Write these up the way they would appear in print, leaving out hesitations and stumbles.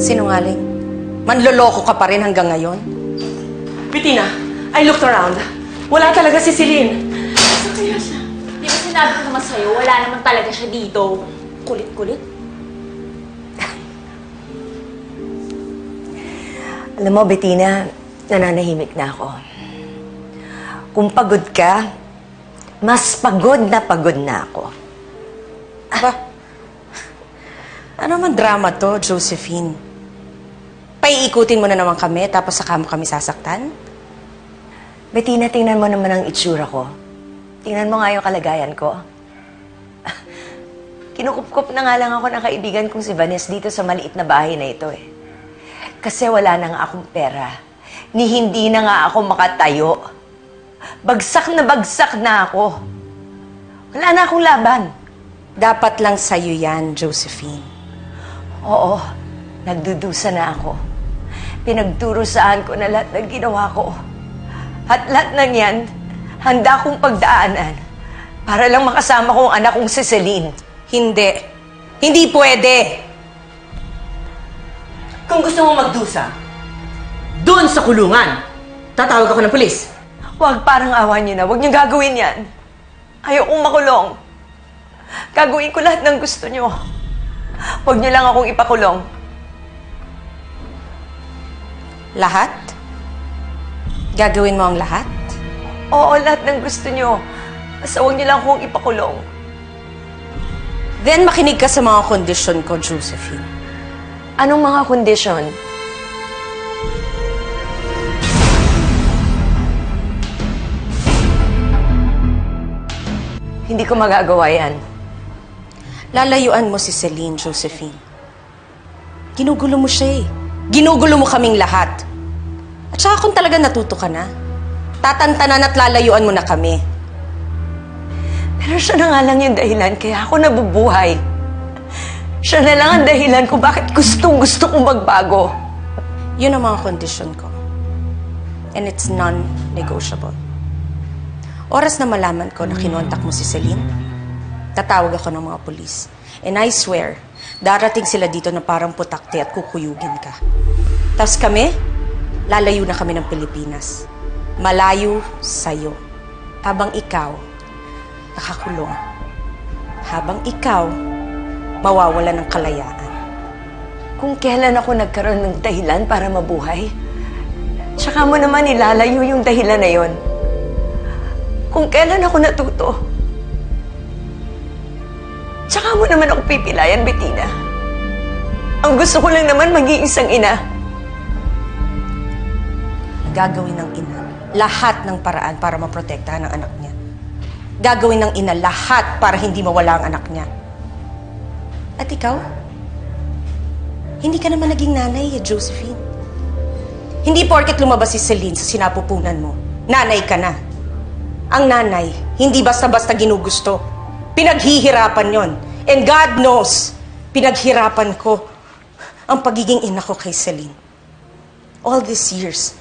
Sinungaling. Manloloko ka pa rin hanggang ngayon. Bettina, I looked around. Wala talaga si Celine. Saan kaya siya? Di ba sinabi ko naman sa'yo, wala naman talaga siya dito. Kulit-kulit. Alam mo, Bettina, nananahimik na ako. Kung pagod ka, mas pagod na ako. Aba, ano man drama to, Josephine? Paiikutin mo na naman kami, tapos saka mo kami sasaktan? Bettina, tingnan mo naman ang itsura ko. Tingnan mo nga yung kalagayan ko. Kinukup-kup na nga lang ako ng kaibigan kong si Vanessa dito sa maliit na bahay na ito eh. Kasi wala na nga akong pera. Ni hindi na nga ako makatayo. Bagsak na ako. Wala na akong laban. Dapat lang sa'yo yan, Josephine. Oo, nagdudusa na ako. Pinagdurusahan ko na lahat ng ginawa ko. At lahat ng yan, handa kong pagdaanan para lang makasama ko ang anak kong si Celine. Hindi. Hindi pwede. Kung gusto mo magdusa, doon sa kulungan, tatawag ako ng pulis. Huwag, parang awa niyo na. Huwag niyo gagawin yan. Ayokong makulong. Gagawin ko lahat ng gusto niyo. Huwag niyo lang akong ipakulong. Lahat? Gagawin mo ang lahat? Oo, lahat ng gusto niyo. Basta huwag niyo lang akong ipakulong. Then makinig ka sa mga kondisyon ko, Josephine. Anong mga kondisyon? Hindi ko magagawa yan. Lalayuan mo si Celine, Josephine. Ginugulo mo siya eh. Ginugulo mo kaming lahat. At saka kung talaga natuto ka na, tatantanan at lalayuan mo na kami. Pero siya na nga lang yung dahilan kaya ako nabubuhay. Siya na lang ang dahilan kung bakit gustong-gusto kong magbago. Yun ang mga kondisyon ko. And it's non-negotiable. Oras na malaman ko na kinontak mo si Celine, tatawag ako ng mga pulis. And I swear, darating sila dito na parang putakte at kukuyugin ka. Tapos kami, lalayo na kami ng Pilipinas. Malayo sa'yo. Habang ikaw, nakakulong. Habang ikaw, mawawala ng kalayaan. Kung kailan ako nagkaroon ng dahilan para mabuhay, tsaka mo naman ilalayo yung dahilan na yon. Kung kailan ako natuto, tsaka mo naman ako pipilayan, Bettina. Ang gusto ko lang naman maging isang ina. Gagawin ng ina lahat ng paraan para maprotektahan ang anak niya. Gagawin ng ina lahat para hindi mawala ang anak niya. At ikaw? Hindi ka naman naging nanay, Josephine. Hindi porket lumabas si Celine sa sinapupunan mo, nanay ka na. Ang nanay, hindi basta-basta ginugusto. Pinaghihirapan yon. And God knows, pinaghirapan ko ang pagiging ina ko kay Celine. All these years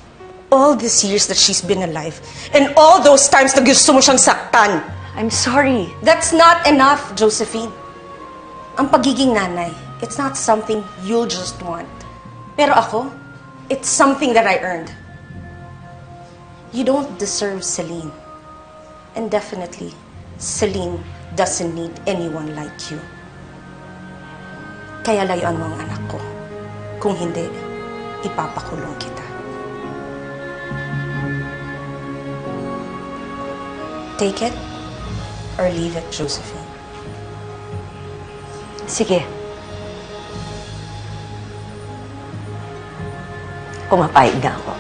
that she's been alive, and all those times na gusto mo siyang saktan. I'm sorry. That's not enough, Josephine. Ang pagiging nanay, it's not something you'll just want. Pero ako, it's something that I earned. You don't deserve Celine. And definitely, Celine doesn't need anyone like you. Kaya layuan mo ang anak ko. Kung hindi, ipapakulong kita. Take it or leave it, Josephine. Sige. Pumapayag na ako.